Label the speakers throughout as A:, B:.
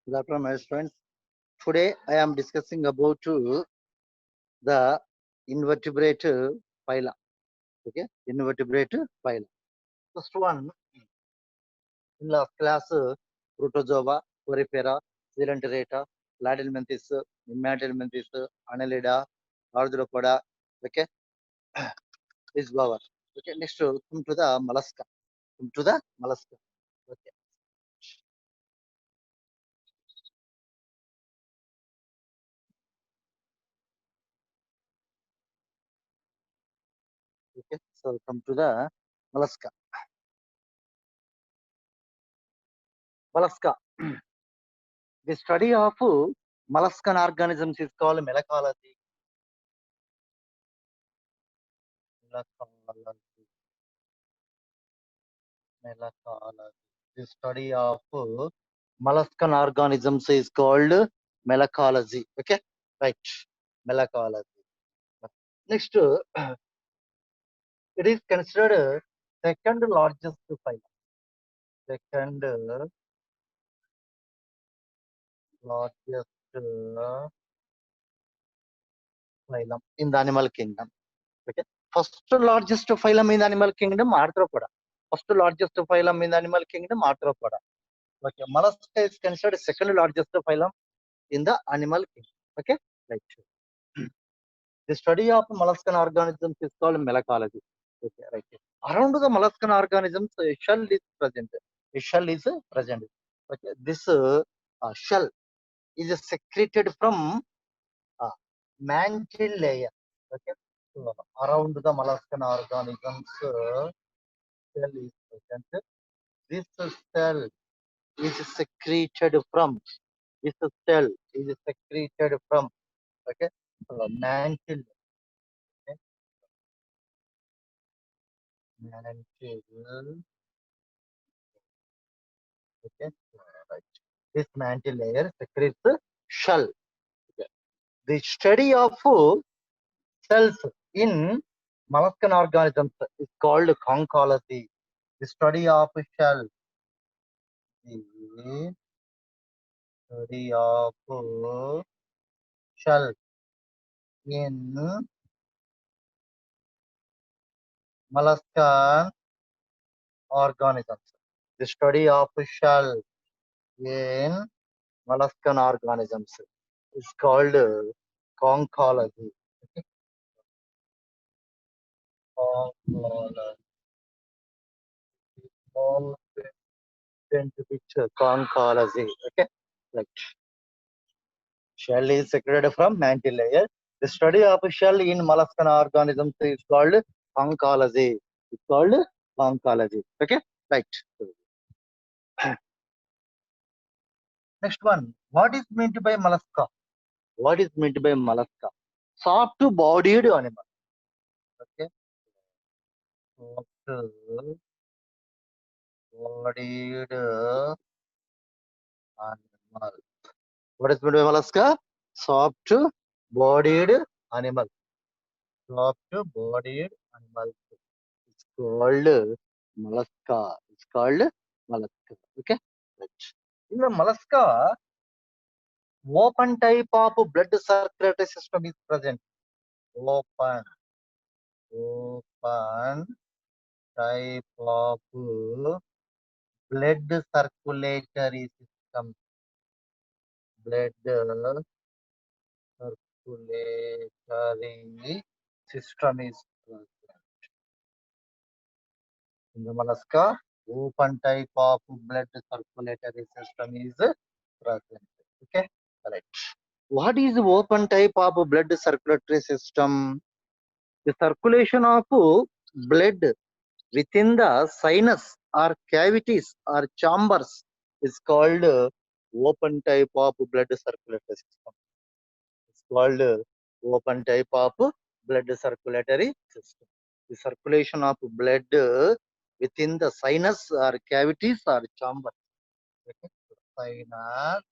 A: Good afternoon, my friends. Today I am discussing about the invertebrate phyla. Okay, invertebrate phyla. First one in last class, Protozoa, Porifera, Coelenterata, Ladylmenthes, Nematylmenthes, Annelida, Arthropoda. Okay, this is our. Okay, next come to the mollusca. Come to the mollusca. Okay, okay. So come to the mollusca. Mollusca. The study of molluscan organisms is called melacology. Melacology. Melacology. The study of molluscan organisms is called melacology. Okay, right. Melacology. Next, it is considered second largest phylum. Second largest phylum in the animal kingdom. Okay. First largest phylum in the animal kingdom, Arthropoda. First largest phylum in the animal kingdom, Arthropoda. Okay. Mollusca is considered second largest phylum in the animal kingdom. Okay. Right. The study of molluscan organisms is called melacology. Okay. Right. Around the molluscan organisms, a shell is present. A shell is present. Okay. This shell is secreted from uh, mantle layer. Okay. So, around the molluscan organisms, cell is present. This cell is secreted from. This cell is secreted from. Okay, mantle. Okay, mantle. Okay, right. This mantle layer secretes shell. Okay. The study of cells in molluscan organisms is called conchology. The study of shell. The study of shell in molluscan organisms. The study of shell in molluscan organisms is called conchology. Conchology. All into picture conchology. Okay, like shell is secreted from mantle layer. The study of shell in molluscan organisms is called conchology. It's called conchology. Okay, right. Next one. What is meant by mollusca? What is meant by mollusca? Soft-bodied animal. Okay, soft-bodied animal. What is meant by mollusca? Soft-bodied animal. Soft-bodied animal. It's called mollusca. It's called mollusca. Okay. Right. In the mollusca, open type of blood circulatory system is present. Open, open type of blood circulatory system. Blood circulatory system is present. In the mollusca, open type of blood circulatory system is present. Okay, correct. What is open type of blood circulatory system? The circulation of blood within the sinus or cavities or chambers is called open type of blood circulatory system. It's called open type of blood circulatory system. The circulation of blood within the sinus or cavities or chambers. Okay? Sinus,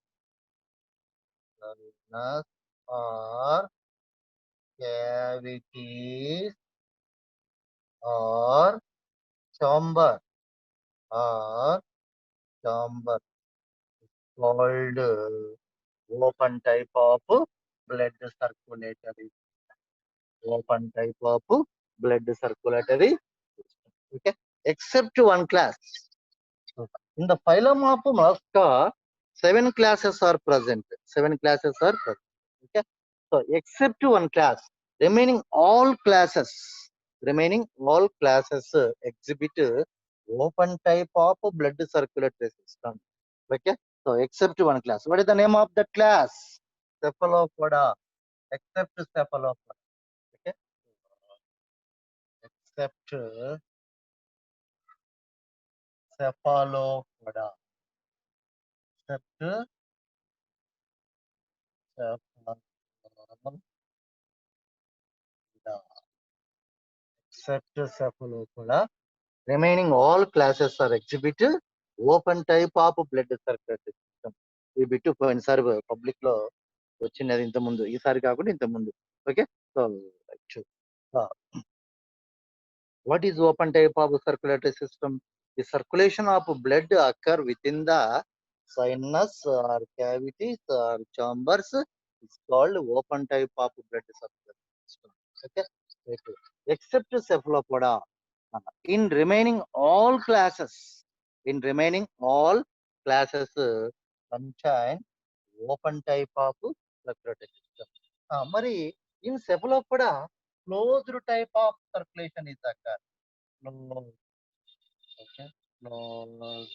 A: sinus or cavities or chamber or chamber called open type of blood circulatory. Open type of blood circulatory system. Okay, except one class. In the phylum of Mollusca, 7 classes are present. 7 classes are present. Okay, so except one class, remaining all classes exhibit open type of blood circulatory system. Okay, so except one class. What is the name of that class? Cephalopoda. Except cephalopoda. Okay, except cephalopoda. Except cephalopoda. Except cephalopoda. Remaining all classes are exhibit open type of blood circulatory system. ఈ bit పోయినసారి public లో వచ్చినది ఇంత ముందు, ఈసారి కాకుండా ఇంత ముందు. Okay, so what is open type of circulatory system? The circulation of blood occur within the sinus or cavities or chambers is called open type of blood circulatory system. Okay, right. Except cephalopoda. In remaining all classes, contain open type of circulatory system. Mari in cephalopoda, closed type of circulation is occur. Closed, okay, closed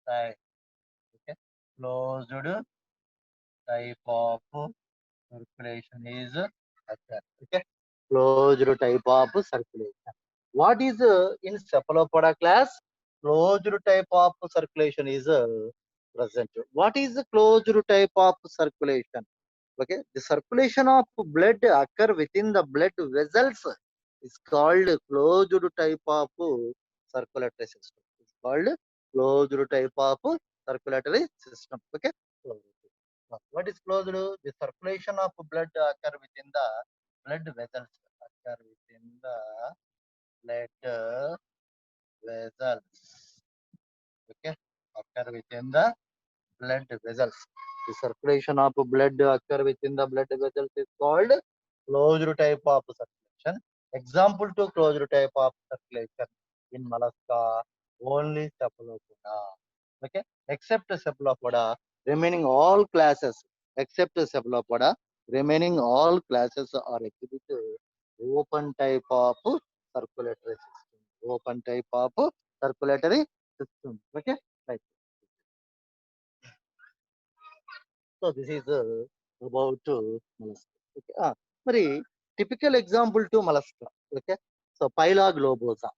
A: type, okay, closed type of circulation is occur. Okay, closed type of circulation. What is in cephalopoda class? Closed type of circulation is present. What is the closed type of circulation? Okay, the circulation of blood occur within the blood vessels is called closed type of circulatory system. It's called closed type of circulatory system. Okay. What is closed? The circulation of blood occur within the blood vessels. Occur within the blood vessels. Okay. Occur within the blood vessels. The circulation of blood occur within the blood vessels is called closed type of circulation. Example to closed type of circulation in mollusca, only cephalopoda. Okay, except cephalopoda, remaining all classes, except cephalopoda, remaining all classes are exhibited open type of circulatory system. Open type of circulatory system. Okay, right. So this is about mollusca. Okay. మరి typical example to mollusca. Okay. So Phyla globosa.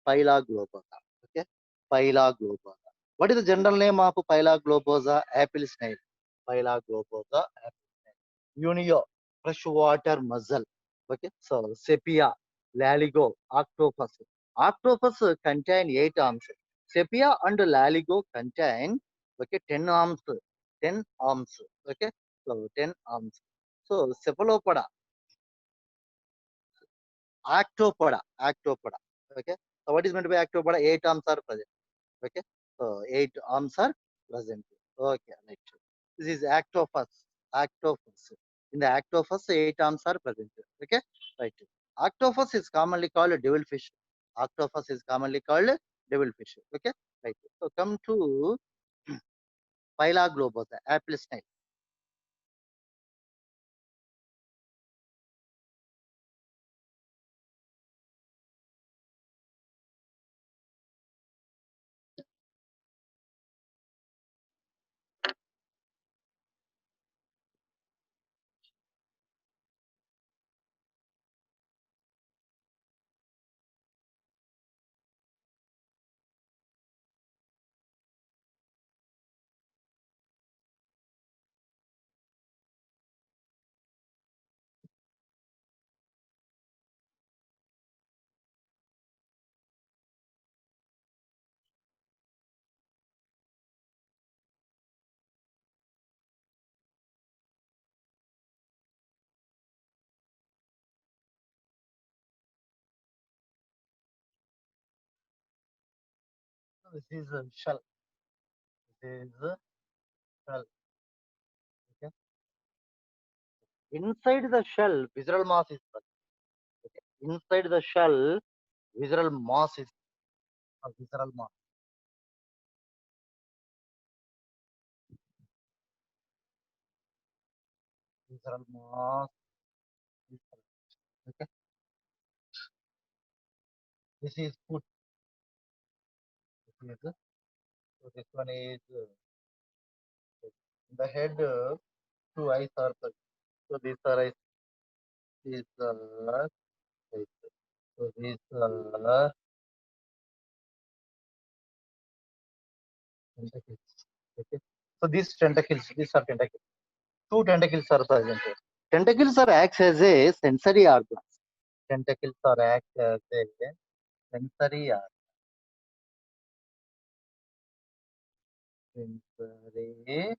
A: Phyla globosa. Okay. Phyla globosa. What is the general name of Phyla globosa? Apple snail. Phyla globosa. Apple snail. Unio. Freshwater mussel. Okay. So Sepia, Laligo, Octopus. Octopus contain 8 arms. Sepia and Laligo contain, okay, 10 arms. 10 arms. Okay, so 10 arms. So cephalopoda, actopoda. Okay, so what is meant by actopoda? 8 arms are present. Okay, so 8 arms are present. Okay, right. This is actophus. Actophus. In the actophus, 8 arms are present. Okay, right. Octopus is commonly called a devilfish. Octopus is commonly called devilfish. Okay, right. So come to Phyla globosa, apple snail. This is shell. is shell. Okay. Inside the shell, visceral mass is present. Okay. Inside the shell, visceral mass is visceral mass. Visceral mass is present. Okay. This is foot. This is so this one is the head. Two eyes are present. So these are eyes. These are eyes. So these are tentacles. Okay. So these are tentacles. Two tentacles are present. Tentacles are acts as a sensory organ. Tentacles are act as a sensory sensory organ.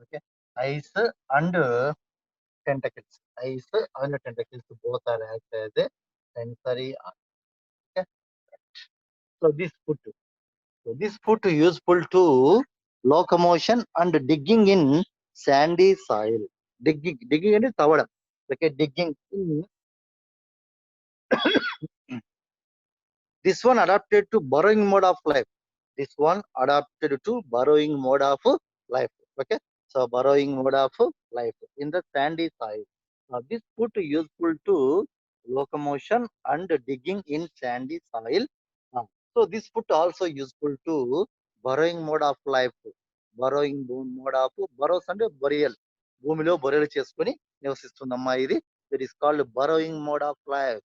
A: Okay. Eyes and tentacles. Eyes and tentacles both are act as a sensory organ. Okay. So this foot useful to locomotion and digging in sandy soil. Digging అంటే తవ్వడం. Okay, digging in. This one adapted to burrowing mode of life. This one adapted to burrowing mode of life. Okay, so burrowing mode of life in the sandy soil. This foot useful to locomotion and digging in sandy soil. So this foot also useful to burrowing mode of life. Mode of burrows and burial. భూమిలో బొరియలు చేసుకుని నివసిస్తుందమ్మా ఇది. It is called burrowing mode of life.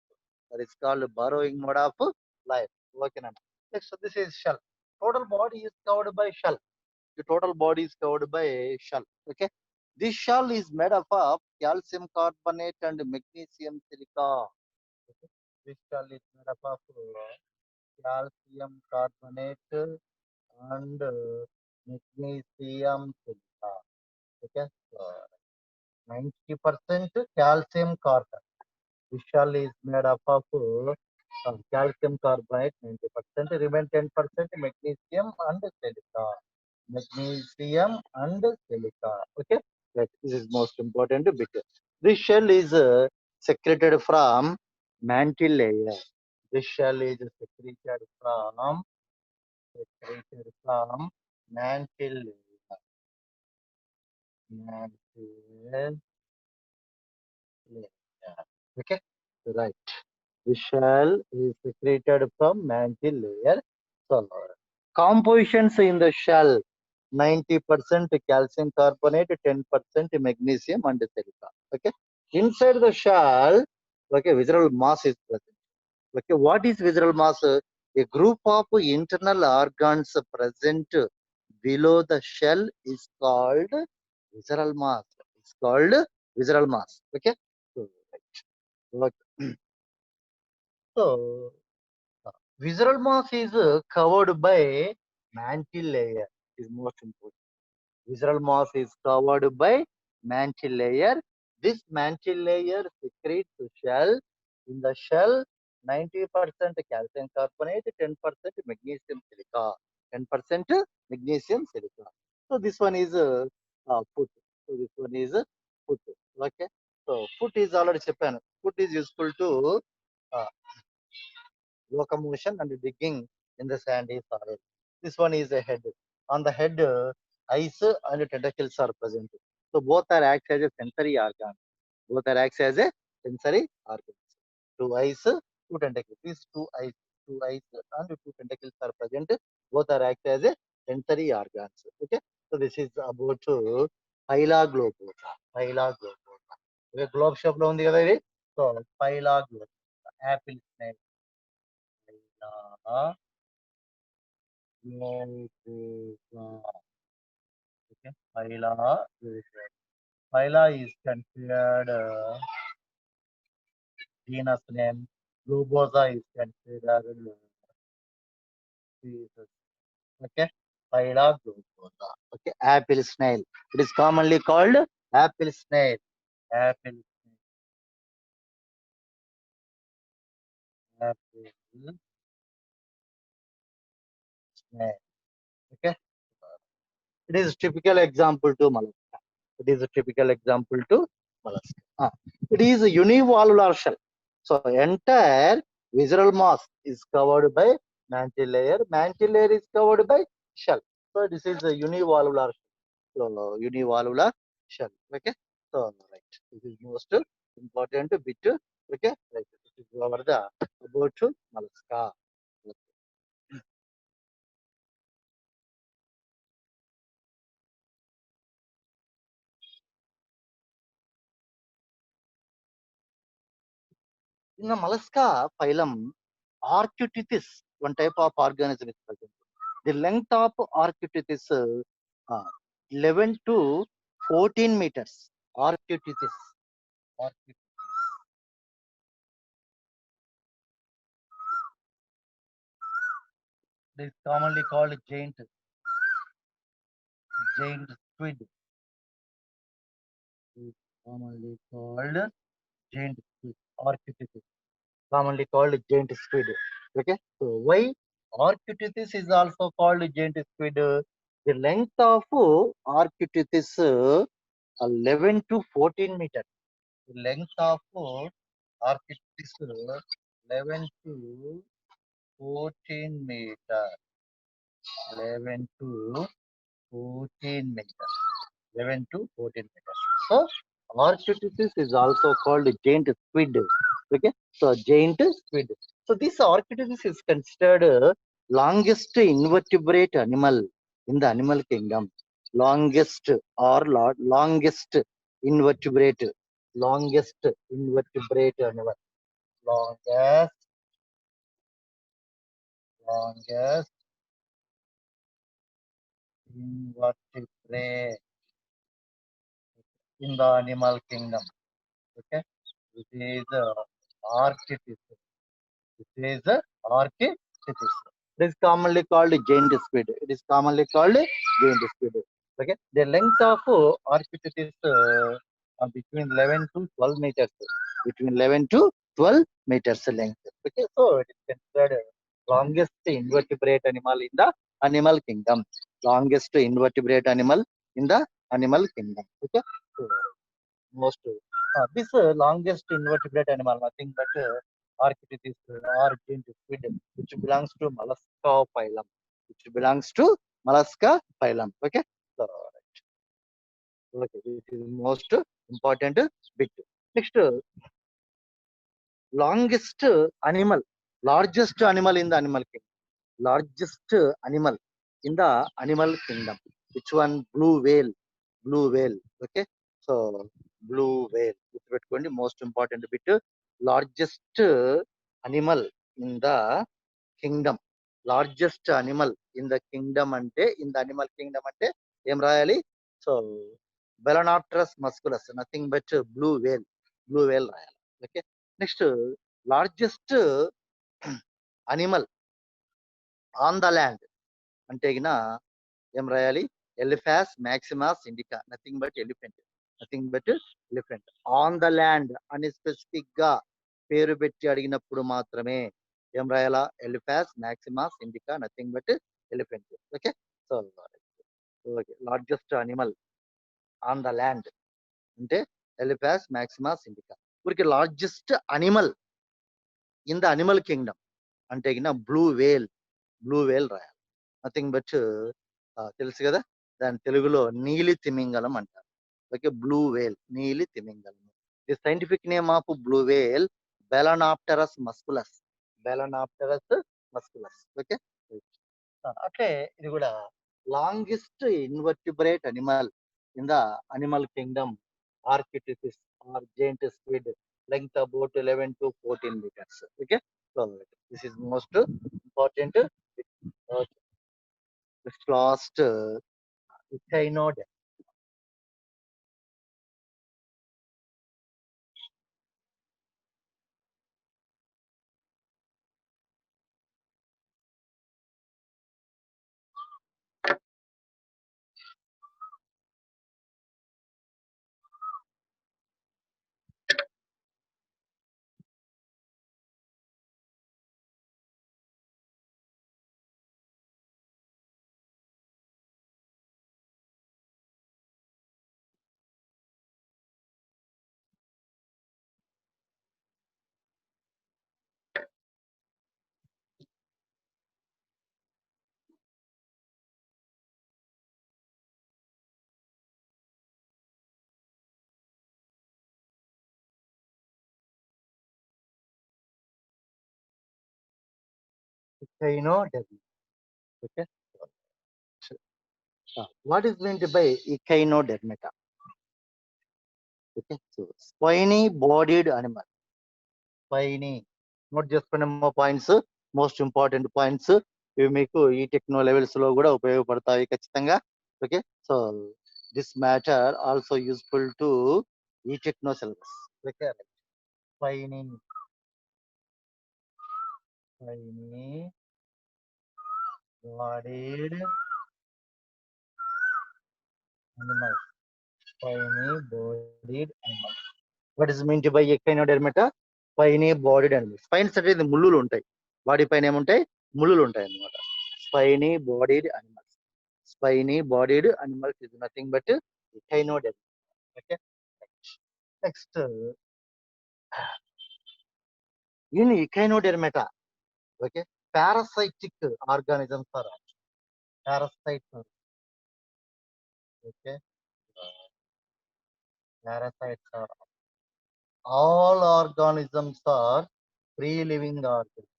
A: That is called burrowing mode of life. Okay, now. Next, this is shell. Total body is covered by shell. The total body is covered by shell. Okay. This shell is made up of calcium carbonate and magnesium silica. Okay. This shell is made up of calcium carbonate and magnesium silica. Okay. So 90% calcium carbonate. This shell is made up of calcium carbonate 90%, remain 10% magnesium and silica. Magnesium and silica. Okay, right. This is most important bit. This shell is secreted from mantle layer. This shell is secreted from mantle layer. Mantle layer. Okay, right. The shell is secreted from mantle layer. So, compositions in the shell 90% calcium carbonate, 10% magnesium and silica. Okay. Inside the shell, okay, visceral mass is present. Okay, what is visceral mass? A group of internal organs present below the shell is called visceral mass. It's called visceral mass. Okay. So, right. Okay. So, visceral mass is covered by mantle layer. Is most important. Visceral mass is covered by mantle layer. This mantle layer secretes the shell. In the shell, 90% calcium carbonate, 10% magnesium silica. 10% magnesium silica. So this one is foot. So this one is foot. Okay. So foot is already చెప్పాను. Foot is useful to uh, locomotion and digging in the sandy soil. This one is a head. On the head, eyes and tentacles are present. So both are act as a sensory organ. Both are acts as a sensory organ. Two eyes, two tentacles. These two eyes and two tentacles are present. Both are act as a sensory organs. Okay. So this is about phyla globosa. Phyla globosa. Okay, globe shape లో ఉంది కదా ఇది. So phyla globosa. Apple snail. Phyla globosa. Okay. Phyla globosa. Phyla is considered genus name. Globosa is considered species. Okay. Phyla globosa. Okay. Apple snail. It is commonly called apple snail. Apple snail. Apple snail. It is typical example to mollusca. It is a typical example to mollusca. It is a univalvular shell. So entire visceral mass is covered by mantle layer. Mantle layer is covered by shell. So this is a univalvular shell. So univalvular shell. Okay. So right. This is most important bit. Okay. Right. This is over the about mollusca. In the mollusca phylum, Arctitithis, one type of organism is present. The length of Arctitithis 11 to 14 meters. Arctitithis. Arctitithis is commonly called giant squid. Is commonly called giant squid. Arctitithis. Commonly called giant squid. Okay. So why Arctitithis is also called giant squid? The length of Arctitithis 11 to 14 meters. The length of Arctitithis 11 to 14 meter. 11 to 14 meters. 11 to 14 meters. So Arctitithis is also called giant squid. Okay, so giant squid. So this Arctitithis is considered longest invertebrate animal in the animal kingdom. Longest or longest invertebrate. Longest invertebrate animal. Longest, longest invertebrate in the animal kingdom. Okay, it is Arctitithis. It is Arctitithis. It is commonly called giant squid. It is commonly called giant squid. Okay, the length of Arctitithis between 11 to 12 meters. Between 11 to 12 meters length. Okay, so it is considered longest invertebrate animal in the animal kingdom. Longest invertebrate animal in the animal kingdom. Okay, so most this longest invertebrate animal, nothing but Arctitithis or giant squid, which belongs to mollusca phylum. Which belongs to mollusca phylum. Okay, so okay, this is most important bit. Next, longest animal, largest animal in the animal kingdom. Largest animal in the animal kingdom. Which one? Blue whale. Blue whale. Okay. So blue whale. గుర్తుపెట్టుకోండి most important bit. Largest animal in the kingdom. Largest animal in the kingdom అంటే in the animal kingdom అంటే ఏం రాయాలి? So Belanopterus musculus. Nothing but blue whale. Blue whale రాయాలి. Okay. Next, largest animal on the land అంటే గిన ఏం రాయాలి? Elephas maximus indica. Nothing but elephant. Nothing but elephant. On the land అని specific గా పేరు పెట్టి అడిగినప్పుడు మాత్రమే ఏం రాయాలా? Elephas maximus indica. Nothing but elephant. Okay, so okay, largest animal on the land అంటే ఎలిఫాస్ మాక్సిమాస్ ఇండికా. ఊరికి largest animal in the animal kingdom అంటే గిన బ్లూ వేల్. బ్లూ వేల్ రాయాలి. నథింగ్ బట్ తెలుసు కదా, దాని తెలుగులో నీలి తిమింగలం అంటారు. ఓకే, బ్లూ వేల్, నీలి తిమింగలం. The scientific name of blue whale Balaenoptera musculus. Balaenoptera musculus. Okay, అట్లే ఇది కూడా longest invertebrate animal in the animal kingdom Architeuthis or giant squid. Length about 11 to 14 meters. Okay, so this is most important. This last Echinode. Echinodermata. Okay. What is meant by echinodermata? Okay. So spiny bodied animal. Spiny. Not just more points, most important points. ఇవి మీకు ఈ techno levels లో కూడా ఉపయోగపడతాయి ఖచ్చితంగా. Okay, so this matter also useful to ఈ techno syllabus. Okay, spiny bodied animals. Spiny bodied animals. What is meant by echinodermata? Spiny bodied animals. Spines అంటే ఇది ముళ్ళులు ఉంటాయి, బాడీ పైన ఏముంటాయి, ముళ్ళులు ఉంటాయి అన్నమాట. Spiny bodied animals. Spiny bodied animals is nothing but echinodermata. Okay. Next, in echinodermata, okay, parasitic organisms are parasites. Okay, parasites are all organisms are free living organisms.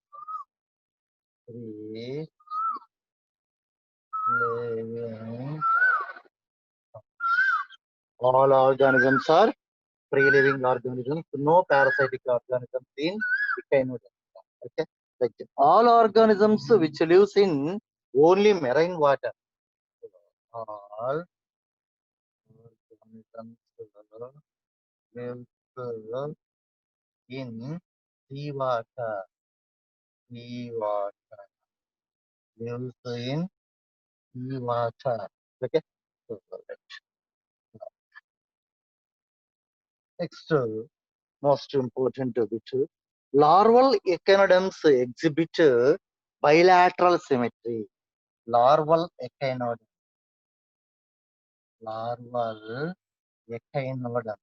A: Free living. All organisms are free living organisms. No parasitic organisms in echinodermata. Okay, like all organisms which lives in only marine water. All organisms live in sea water. Sea water. Lives in sea water. Okay. So, next, most important bit, larval echinoderms exhibit bilateral symmetry. Larval echinoderm. Larval echinoderm.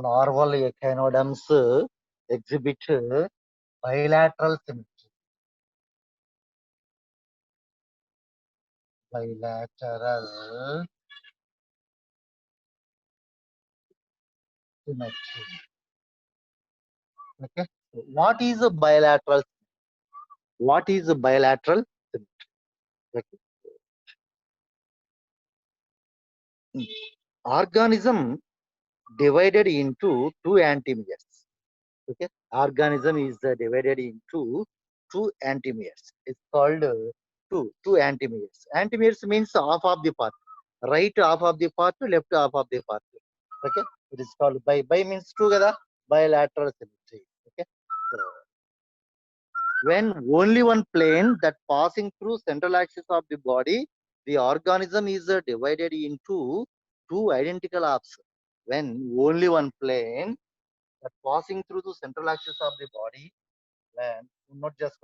A: Larval echinoderms exhibit bilateral symmetry. Bilateral symmetry. Okay. So what is a bilateral? What is a bilateral symmetry? Okay. Organism divided into two antimeres. Okay, organism is divided into two antimeres. It's called two antimeres. Antimeres means half of the part, right half of the part, left half of the part. Okay, it is called by means together bilateral symmetry. Okay, so when only one plane that passing through central axis of the body, the organism is divided into two identical halves. When only one plane that passing through the central axis of the body, when not just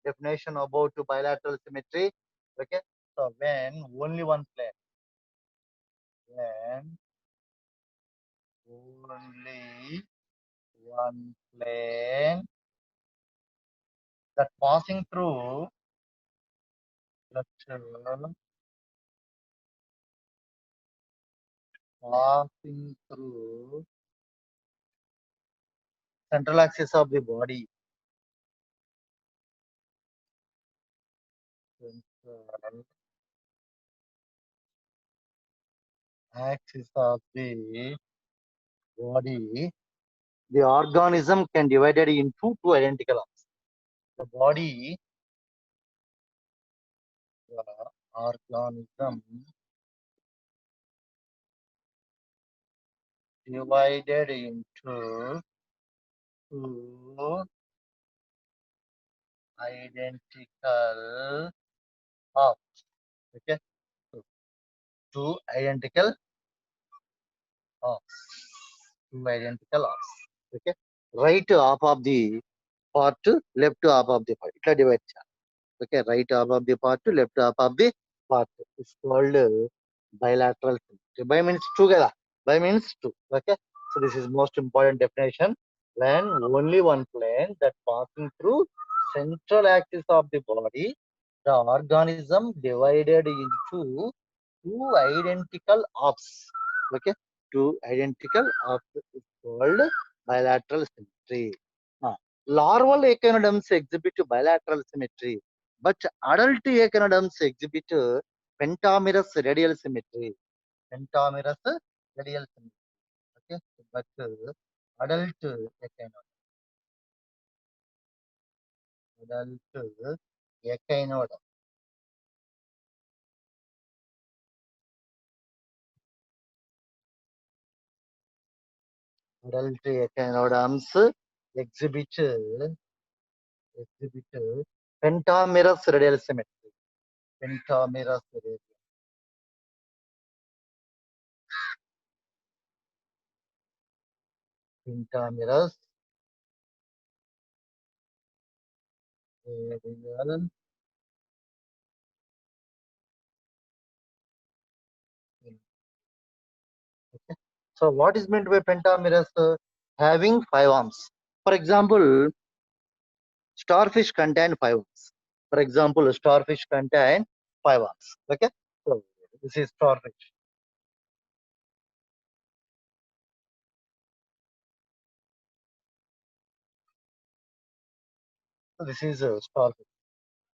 A: definition about bilateral symmetry. Okay, so when only one plane, when only one plane that passing through passing through central axis of the body, central axis of the body, the organism can divided into two identical halves. The body, the organism divided into two identical halves. Okay, so two identical halves. Two identical halves. Okay, right half of the part, left half of the part. Itla divide cheyali. Okay, right half of the part, left half of the part. It's called bilateral symmetry. By means together. By means two. Okay, so this is most important definition. When only one plane that passing through central axis of the body, the organism divided into two identical halves. Okay, two identical halves is called bilateral symmetry. Larval echinoderms exhibit bilateral symmetry, but adult echinoderms exhibit pentamerous radial symmetry. Pentamerous radial symmetry. Okay, but adult echinoderm, adult echinoderm, adult echinoderms exhibit pentamerous radial symmetry. Pentamerous radial. Pentamerous radial. Okay. So what is meant by pentamerous? Having five arms. For example, starfish contain five arms. For example, starfish contain five arms. Okay. So this is starfish. So this is starfish.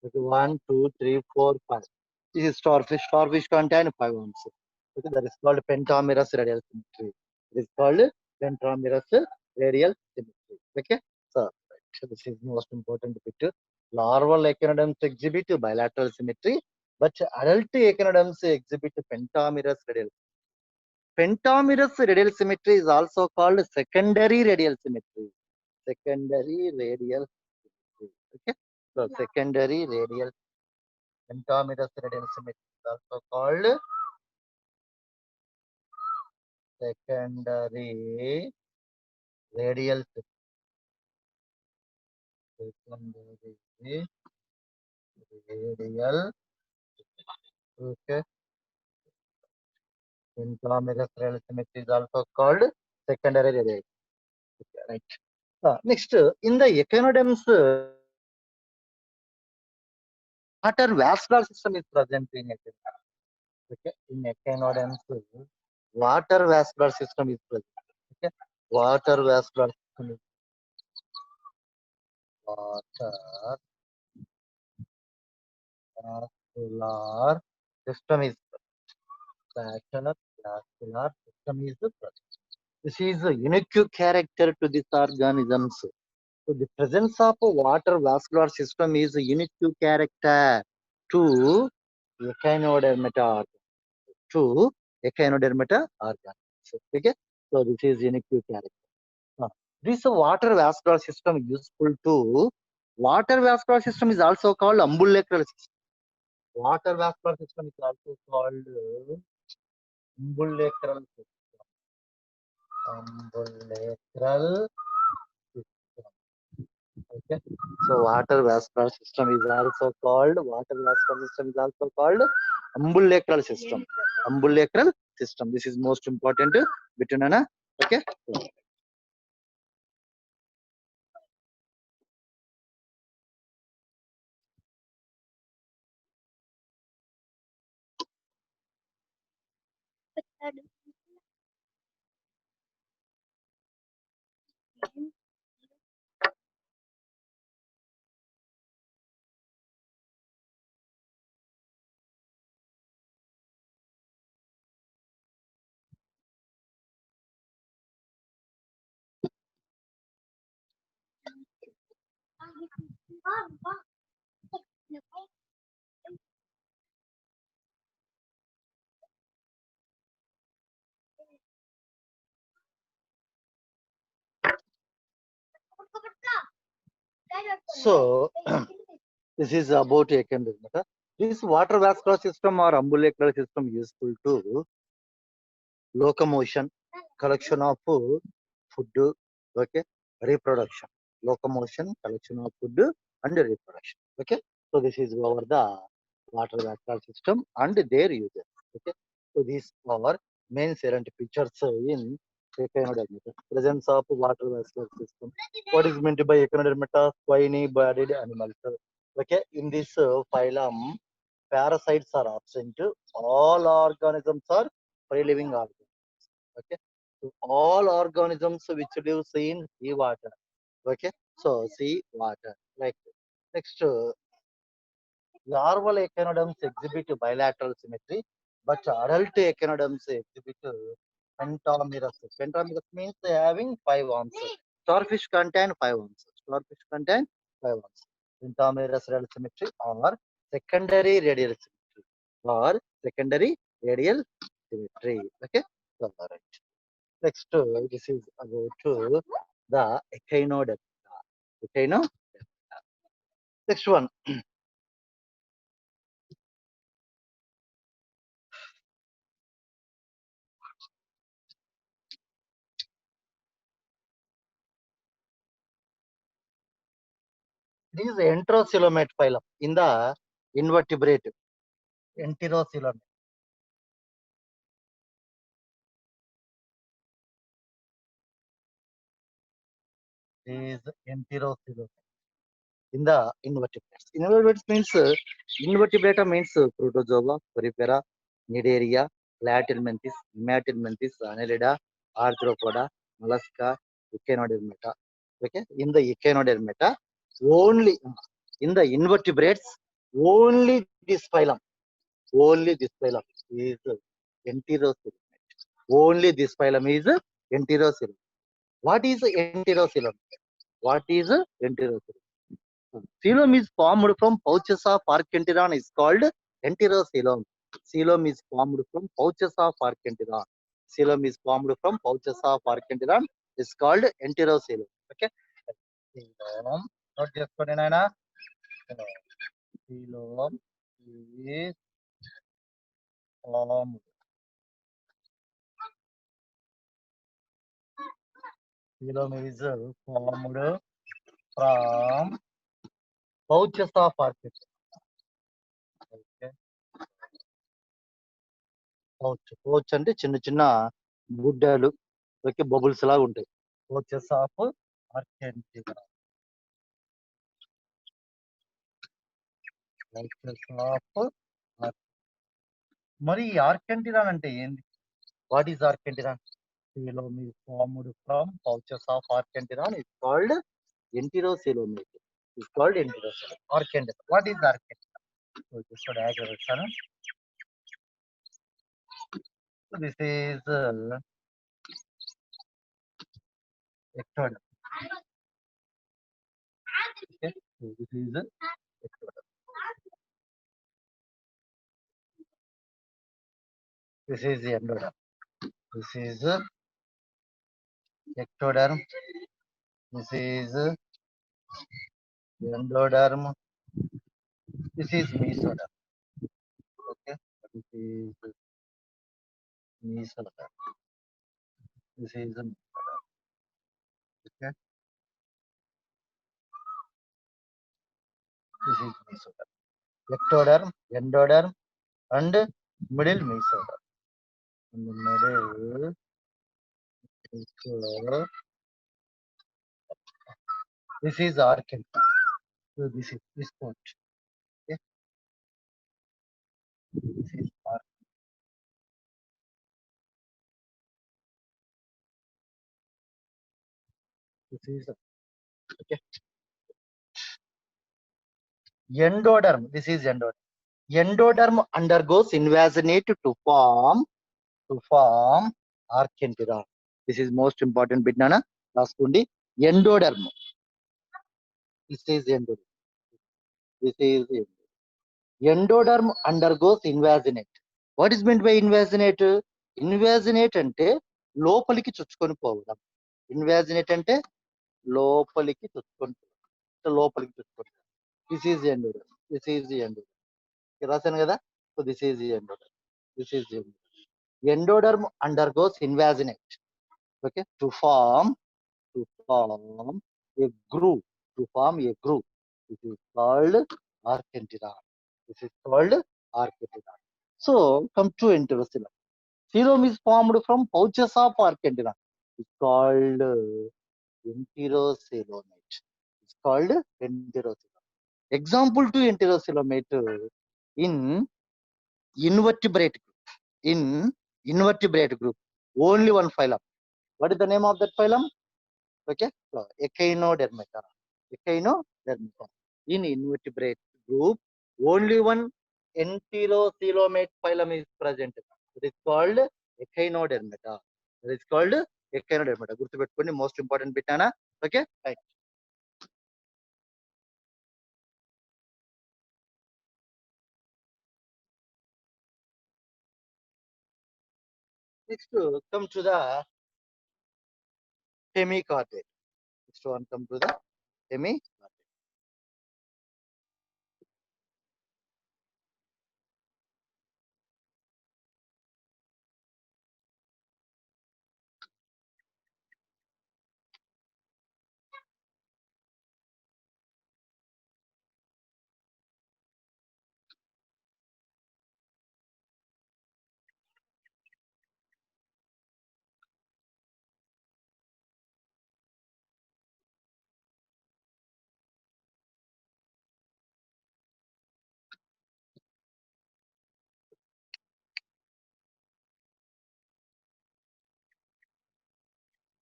A: Okay, 1, 2, 3, 4, 5. This is starfish. Starfish contain five arms. Okay, that is called pentamerous radial symmetry. It is called pentamerous radial symmetry. Okay. So right, this is most important bit. Larval echinoderms exhibit bilateral symmetry, but adult echinoderms exhibit pentamerous radial. Pentamerous radial symmetry is also called secondary radial symmetry. Secondary radial symmetry. Okay. So secondary radial pentamerous radial symmetry is also called secondary radial symmetry. Secondary radial. Okay. Pentamerous radial symmetry is also called secondary radial. Okay, right. Next, in the echinoderms, water vascular system is present in echinoderms. Okay. In echinoderms, water vascular system is present. Okay. Water vascular system is water vascular system is water vascular system is present. This is a unique character to these organisms. So the presence of a water vascular system is a unique character to echinodermata to echinodermata organisms. Okay, so this is unique character. This water vascular system useful to water vascular system is also called umbilical system. Water vascular system is also called umbilical system. Umbilical system. Okay. So water vascular system is also called umbilical system. Umbilical system. This is most important between Anna. Okay. So this is about echinodermata. This water vascular system or umbilical system useful to locomotion, collection of food, okay, reproduction, locomotion, collection of food, and reproduction. Okay, so this is over the water vascular system and their uses. Okay, so these are main salient features in echinodermata. Presence of water vascular system. What is meant by echinodermata? Spiny-bodied animals. Okay, in this phylum, parasites are absent. All organisms are free living organisms. Okay. to all organisms which lives in sea water. Okay, so sea water. Like next, larval echinoderms exhibit bilateral symmetry, but adult echinoderms exhibit pentamerous. Pentamerous means they having 5 arms. Starfish contain 5 arms. Starfish contain 5 arms. Pentamerous radial symmetry or secondary radial symmetry or secondary radial symmetry. Okay, so all right. Next, this is about the echinoderm. Echinoderm. Next one. This is enterocoelomate phylum in the invertebrate. Enterocoelomate is enterocoelomate in the invertebrates. Invertebrates means invertebrata means protozoa, porifera, Cnidaria, Platyhelminthes, Nemathelminthes, Annelida, Arthropoda, Mollusca, Echinodermata. Okay, in the Echinodermata, only in the invertebrates, only this phylum is enterocoelomate. Only this phylum is enterocoelomate. What is enterocoelom? What is enterocoelom? Coelom is formed from pouches of Archenteron is called enterocoelom. Coelom is formed from pouches of Archenteron. Coelom is formed from pouches of Archenteron is called enterocoelom. Okay. Coelom. Not just for Nana. Coelom is formed. Coelom is formed from pouches of Archenteron. Okay. Pouch అంటే చిన్న చిన్న గుడ్డలు okay bubbles లాగా ఉంటాయి pouches of archenteron pouches of మరి archenteron అంటే ఏంది what is archenteron coelom is formed from pouches of archenteron is called enterocoelomate is called enterocoelom archenteron what is archenteron so just for diagram so this is ectoderm okay so this is ectoderm this is the endoderm this is ectoderm this is endoderm this is mesoderm okay this is mesoderm this is okay this is mesoderm ectoderm endoderm and middle mesoderm in the middle mesoderm this is archenteron so this is this part okay this is this is okay endoderm this is endoderm endoderm undergoes invasionate to form archenteron this is most important bit nana రాసుకోండి endoderm this is endoderm this is endoderm undergoes invasionate what is meant by invasionate invasionate అంటే లోపలికి చుచ్చుకొని పోవడం ఇన్వాజినేట్ అంటే లోపలికి చుచ్చుకొని లోపలికి చుచ్చుకొని this is endoderm this is the endoderm రాశాను కదా so this is the endoderm this is the endoderm undergoes invaginate okay to form a groove to form a groove this is called archenteron this is called archenteron so come to enterocoelom coelom is formed from pouches of archenteron it's called enterocoelomate it's called enterocoelomate example to enterocoelomate in invertebrate group in invertebrate group only one phylum What is the name of that phylum? Okay, Echinodermata. Echinodermata. In invertebrate group, only one enterocoelomate phylum is present. It is called Echinodermata. It is called Echinodermata. Gurtupeట్టుకోండి, most important bit ana. Okay, right. Next, come to the hemichordate. Next one, come to the hemichordate.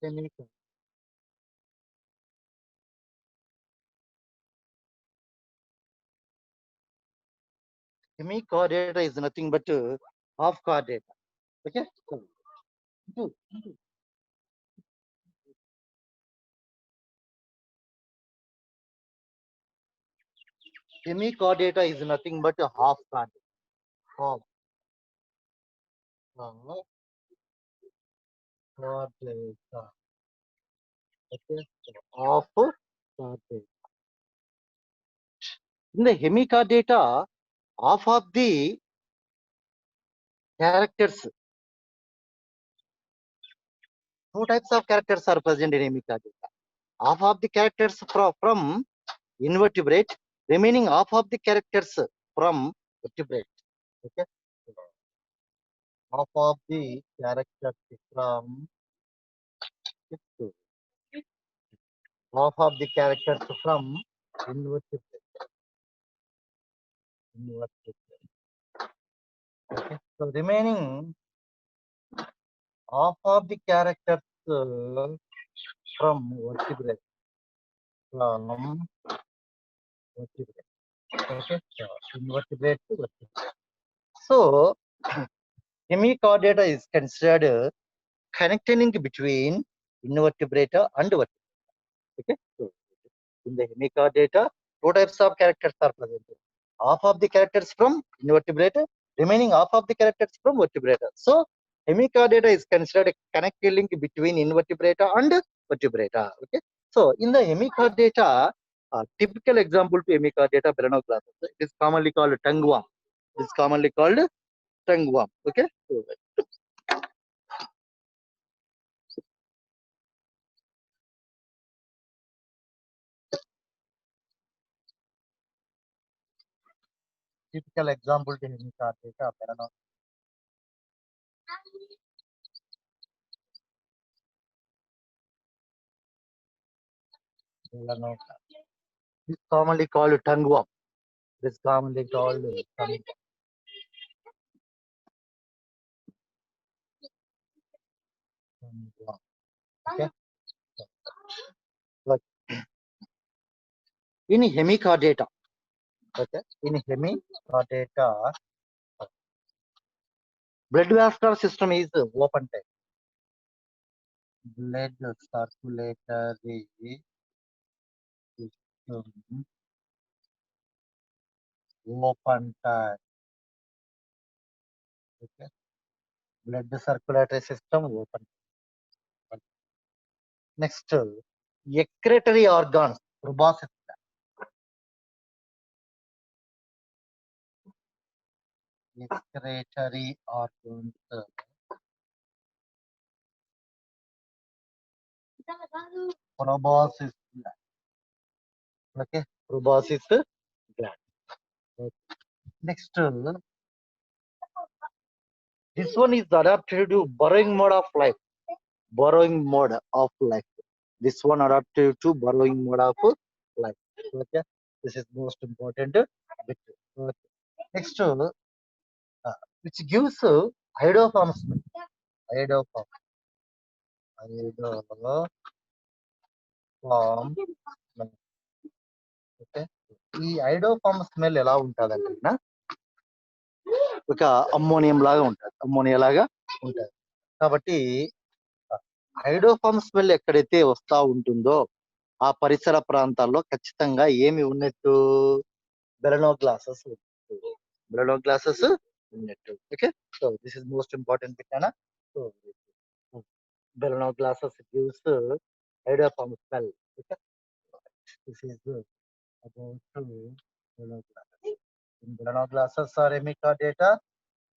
A: Hemichordate. Hemichordate is nothing but half chordate. Okay, so two. Hemichordata is nothing but a half chordate. Half chordata. Okay, so half chordate. In the hemichordata, half of the characters, two types of characters are present in hemichordata. Half of the characters from invertebrate, remaining half of the characters from vertebrate. Okay, half of the characters from half of the characters from invertebrate. Invertebrate. Okay, so remaining half of the characters from vertebrate. From vertebrate. Okay, so invertebrate to vertebrate. So hemichordata is considered connecting between invertebrate and vertebrate. Okay, so in the hemichordata, two types of characters are present. Half of the characters from invertebrate, remaining half of the characters from vertebrate. So hemichordata is considered a connecting link between invertebrate and vertebrate. Okay, so in the hemichordata, typical example to hemichordata Beranoclassus. It is commonly called tongue worm. It is commonly called tongue worm. Okay, so typical example to hemichordata Beranoclassus. It is commonly called tongue worm. It is commonly called tongue worm. Okay, but in hemichordata, okay, in hemichordata, blood vascular system is open type. Blood circulatory system open type. Okay, blood circulatory system open type. Next, excretory organs, proboscis. Excretory organs, proboscis gland. Okay, proboscis gland. Okay. Next, this one is adapted to burrowing mode of life. Borrowing mode of life. This one adapted to borrowing mode of life. Okay, this is most important bit. Okay. Next, which gives iodoform smell. Iodoform. Hydroform. Okay. ఈ హైడ్రోఫార్మ్ smell ఎలా ఉంటదంటే ఒక ammonium లాగా ఉంటది. Ammonia లాగా ఉంటది. కాబట్టి హైడ్రోఫార్మ్ smell ఎక్కడైతే వస్తా ఉంటుందో ఆ పరిసర ప్రాంతాల్లో ఖచ్చితంగా ఏమి ఉన్నట్టు? బెలనో గ్లాసెస్ ఉన్నట్టు. బెలనో గ్లాసెస్ ఉన్నట్టు. Okay. So this is most important bit. So బెలనో glasses gives hydroform smell. Okay. This is about Bellona glasses. In Bellona glasses or emica data,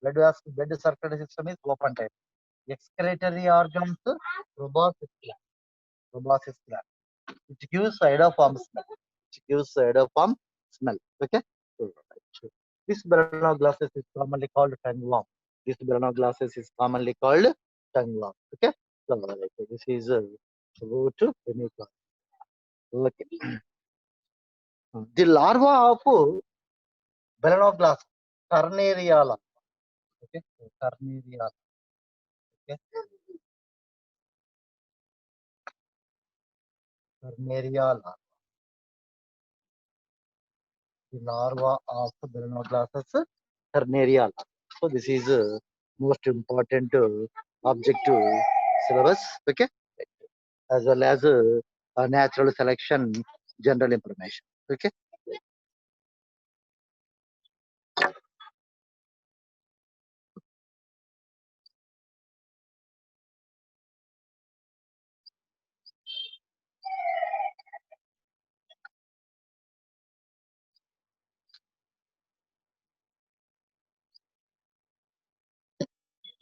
A: blood circulatory system is open type. Excretory organs, proboscis gland. Proboscis gland. It gives hydroform smell. It gives hydroform smell. Okay. So, this Bellona glasses is commonly called tongue This Bellona glasses is commonly called tongue Okay. So, this is about emica. Okay. The larva of Belanoglass carneria larva. Okay, carneria. Okay, carneria larva. The larva of Belanoglasses carneria larva. So this is most important objective syllabus. Okay, as well as natural selection general information. Okay.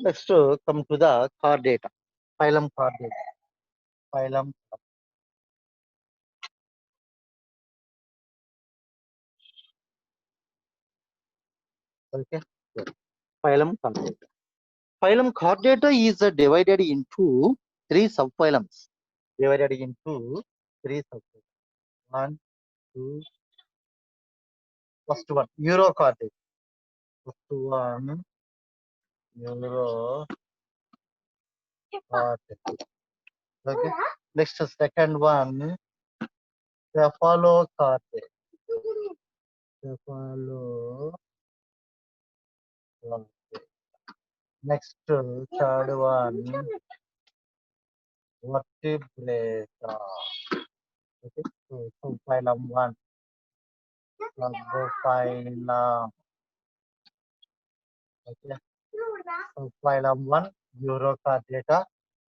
A: Next, come to the chordata. Phylum chordata. Phylum. Okay. Phylum chordata. Phylum Chordata is divided into three subphylums. Divided into three subphylums. One, two, first one, Eurochordata. First one, Eurochordata. Okay. Next, second one, Cephalochordata. Cephalochordata. Next, third one, Vertebrata. Okay. So, subphylum one, subphylum. Okay. Subphylum 1, Eurochordata.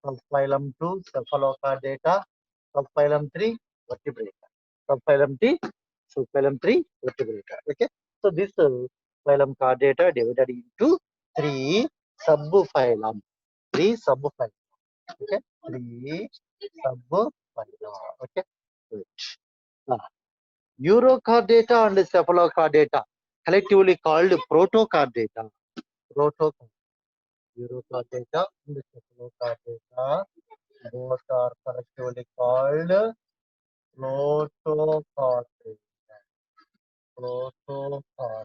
A: Subphylum 2, Cephalochordata. Subphylum 3, Vertebrata. Subphylum 3, Vertebrata. Okay. So this phylum chordata divided into three subphylum. Three subphylum. Okay. Three subphylum. Okay. Good. Eurochordata and Cephalochordata collectively called Protochordata. Protochordata. Eurochordata and Cephalochordata both are collectively called Protochordata. Protochordata.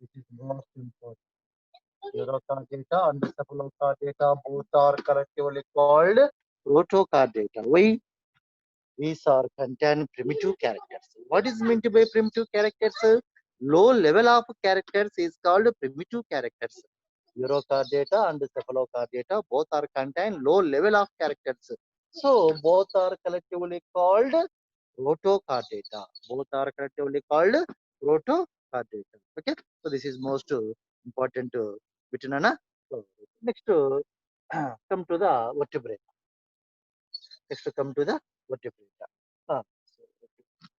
A: This is most important. Eurochordata and Cephalochordata both are collectively called Protochordata. Why? These are contain primitive characters. What is meant by primitive characters? Low level of characters is called primitive characters. Eurochordata and Cephalochordata both are contain low level of characters. So both are collectively called Protochordata. Both are collectively called Protochordata. Okay. So this is most important bit. So next come to the vertebrate. Next come to the vertebrate. Uh,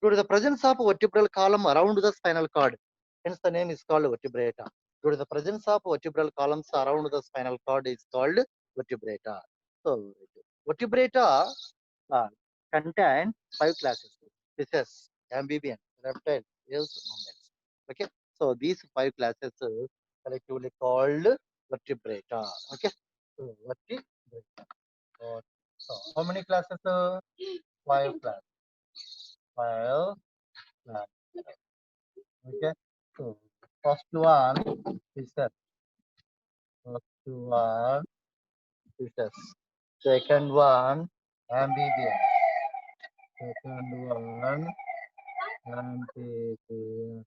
A: Due to the presence of vertebral column around the spinal cord, hence the name is called vertebrata. Due to the presence of vertebral columns around the spinal cord is called vertebrata. So, vertebrata uh, contain five classes: fishes, amphibian, reptile, whales, mammals. Okay, so these five classes collectively called vertebrata. Okay, so vertebrata. So, how many classes? Five classes. Five classes. Okay, so first one is that first one is this. Second one, amphibians. Second one, amphibians.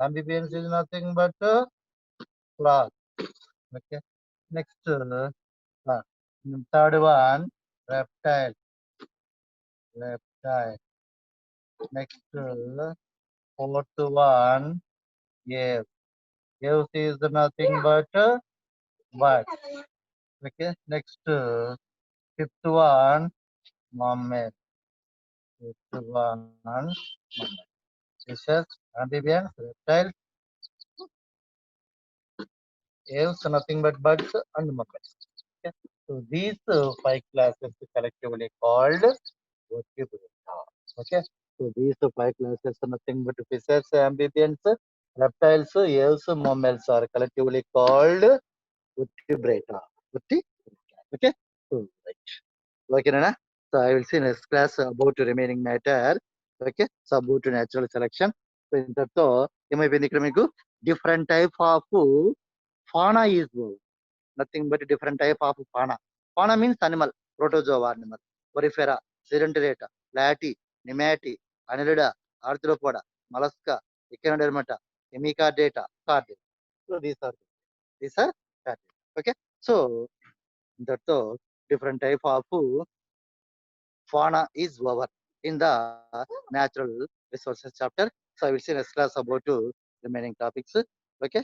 A: Amphibians is nothing but frog. Okay. Next, third one, reptile. Reptile. Next, fourth one, yes. Yes is nothing but bird. Okay. Next, fifth one, mammal. Fifth one, mammal. Fishes, amphibians, reptiles, aves, nothing but birds and mammals. Okay. So these five classes collectively called vertebrata. Okay. So these five classes are nothing but fishes, amphibians, reptiles, aves, mammals are collectively called vertebrata. Okay. So right. Okay, Nana. So I will see next class about remaining matter. Okay. So about natural selection. So ఇంతటితో ఏమైపోయింది ఇక్కడ మీకు different type of fauna is nothing but different type of fauna. Fauna means animal, protozoa animal, porifera, sedentarata, platy, nemati, annelida, arthropoda, mollusca, echinodermata, hemichordata, chordata. So these are chordata. Okay. So that's different type of fauna is over in the natural resources chapter. So I will see next class about remaining topics. Okay.